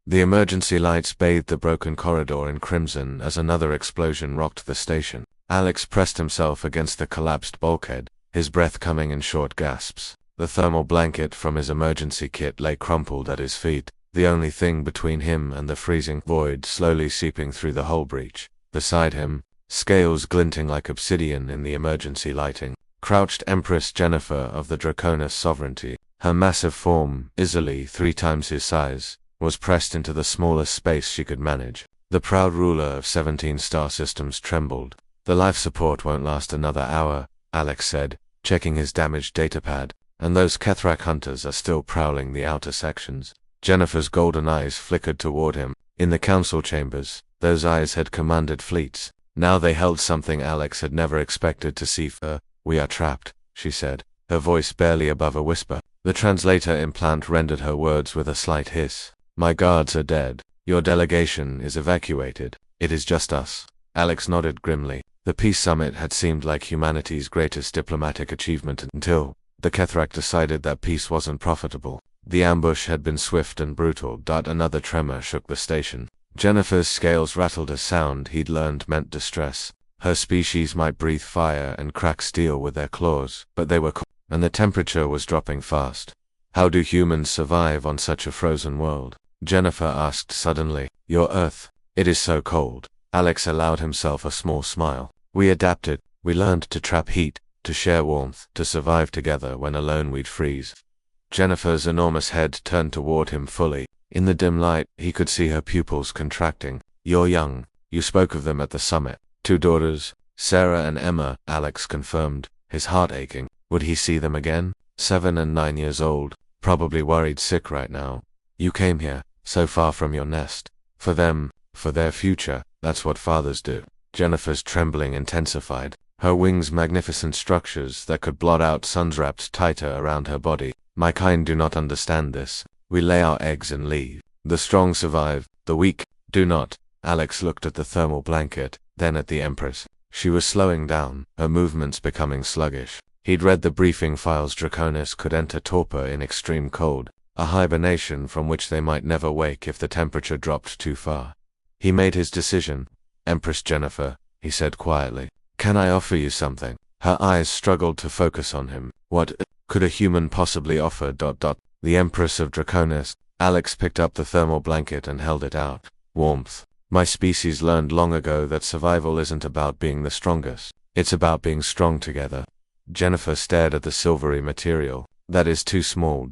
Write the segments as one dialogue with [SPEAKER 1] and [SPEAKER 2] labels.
[SPEAKER 1] The emergency lights bathed the broken corridor in crimson as another explosion rocked the station. Alex pressed himself against the collapsed bulkhead, his breath coming in short gasps. The thermal blanket from his emergency kit lay crumpled at his feet, the only thing between him and the freezing void slowly seeping through the hull breach. Beside him, scales glinting like obsidian in the emergency lighting, crouched Empress Jennifer of the Draconis Sovereignty. Her massive form, easily 3 times his size, was pressed into the smallest space she could manage. The proud ruler of 17 star systems trembled. The life support won't last another hour, Alex said, checking his damaged datapad, and those Kethrak hunters are still prowling the outer sections. Jennifer's golden eyes flickered toward him. In the council chambers, those eyes had commanded fleets. Now they held something Alex had never expected to see. We are trapped, she said, her voice barely above a whisper. The translator implant rendered her words with a slight hiss. My guards are dead. Your delegation is evacuated. It is just us. Alex nodded grimly. The peace summit had seemed like humanity's greatest diplomatic achievement until the Kethrak decided that peace wasn't profitable. The ambush had been swift and brutal. Another tremor shook the station. Jennifer's scales rattled a sound he'd learned meant distress. Her species might breathe fire and crack steel with their claws, but they were cold, and the temperature was dropping fast. How do humans survive on such a frozen world? Jennifer asked suddenly. Your Earth. It is so cold. Alex allowed himself a small smile. We adapted. We learned to trap heat, to share warmth, to survive together when alone we'd freeze. Jennifer's enormous head turned toward him fully. In the dim light, he could see her pupils contracting. You're young. You spoke of them at the summit. 2 daughters, Sarah and Emma, Alex confirmed, his heart aching. Would he see them again? 7 and 9 years old, probably worried sick right now. You came here, so far from your nest. For them, for their future, that's what fathers do. Jennifer's trembling intensified. Her wings magnificent structures that could blot out suns wrapped tighter around her body. My kind do not understand this. We lay our eggs and leave. The strong survive, the weak do not. Alex looked at the thermal blanket, then at the Empress. She was slowing down, her movements becoming sluggish. He'd read the briefing files. Draconis could enter torpor in extreme cold, a hibernation from which they might never wake if the temperature dropped too far. He made his decision. Empress Jennifer, he said quietly, can I offer you something? Her eyes struggled to focus on him. What could a human possibly offer? The Empress of Draconis. Alex picked up the thermal blanket and held it out. Warmth. My species learned long ago that survival isn't about being the strongest. It's about being strong together. Jennifer stared at the silvery material. That is too small.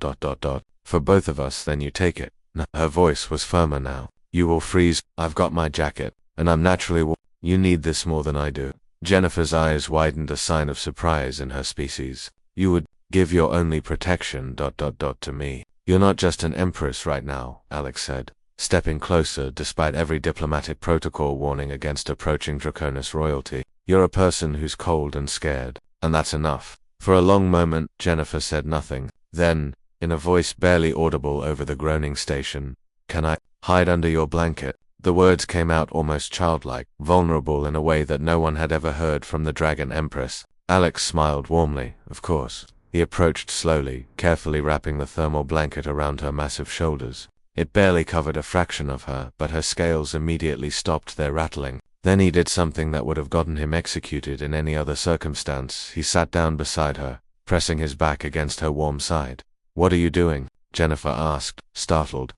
[SPEAKER 1] For both of us, then you take it. Her voice was firmer now. You will freeze. I've got my jacket, and I'm naturally warm. You need this more than I do. Jennifer's eyes widened, a sign of surprise in her species. You would give your only protection to me. You're not just an empress right now, Alex said, stepping closer despite every diplomatic protocol warning against approaching Draconis royalty. You're a person who's cold and scared, and that's enough. For a long moment, Jennifer said nothing. Then, in a voice barely audible over the groaning station, can I hide under your blanket? The words came out almost childlike, vulnerable in a way that no one had ever heard from the Dragon Empress. Alex smiled warmly, of course. He approached slowly, carefully wrapping the thermal blanket around her massive shoulders. It barely covered a fraction of her, but her scales immediately stopped their rattling. Then he did something that would have gotten him executed in any other circumstance. He sat down beside her, pressing his back against her warm side. What are you doing? Jennifer asked, startled.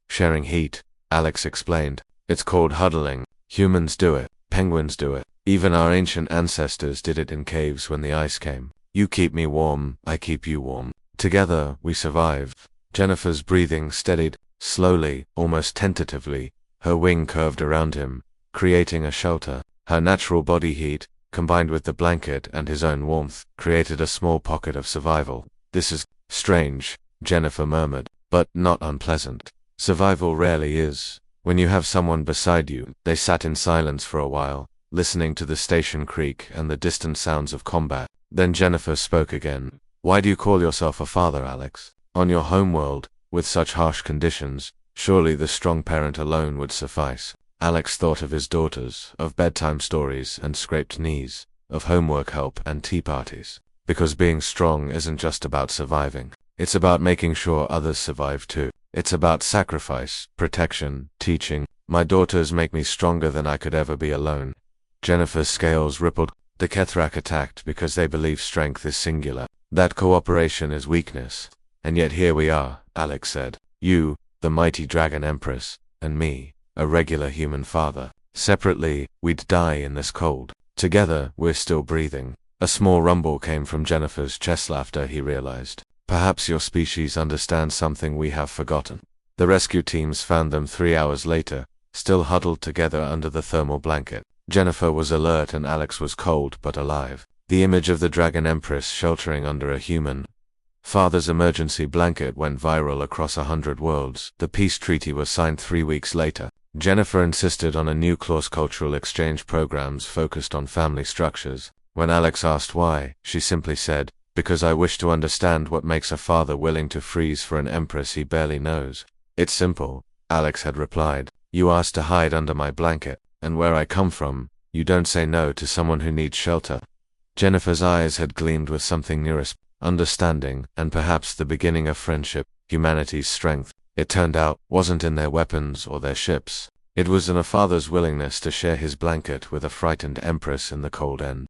[SPEAKER 1] Sharing heat, Alex explained. It's called huddling. Humans do it. Penguins do it. Even our ancient ancestors did it in caves when the ice came. You keep me warm, I keep you warm. Together, we survive. Jennifer's breathing steadied, slowly, almost tentatively. Her wing curved around him, creating a shelter. Her natural body heat, combined with the blanket and his own warmth, created a small pocket of survival. This is strange, Jennifer murmured, but not unpleasant. Survival rarely is. When you have someone beside you. They sat in silence for a while, listening to the station creak and the distant sounds of combat. Then Jennifer spoke again. Why do you call yourself a father, Alex? On your homeworld, with such harsh conditions, surely the strong parent alone would suffice. Alex thought of his daughters, of bedtime stories and scraped knees, of homework help and tea parties. Because being strong isn't just about surviving. It's about making sure others survive too. It's about sacrifice, protection, teaching. My daughters make me stronger than I could ever be alone. Jennifer's scales rippled. The Kethrak attacked because they believe strength is singular, that cooperation is weakness. And yet here we are, Alex said. You, the mighty dragon Empress, and me, a regular human father. Separately, we'd die in this cold. Together, we're still breathing. A small rumble came from Jennifer's chest. Laughter, he realized. Perhaps your species understands something we have forgotten. The rescue teams found them 3 hours later, still huddled together under the thermal blanket. Jennifer was alert and Alex was cold but alive. The image of the Dragon Empress sheltering under a human father's emergency blanket went viral across 100 worlds. The peace treaty was signed 3 weeks later. Jennifer insisted on a new cross-cultural exchange programs focused on family structures. When Alex asked why, she simply said, "Because I wish to understand what makes a father willing to freeze for an empress he barely knows." It's simple, Alex had replied. You asked to hide under my blanket, and where I come from, you don't say no to someone who needs shelter. Jennifer's eyes had gleamed with something nearest understanding, and perhaps the beginning of friendship. Humanity's strength, it turned out, wasn't in their weapons or their ships. It was in a father's willingness to share his blanket with a frightened empress in the cold end.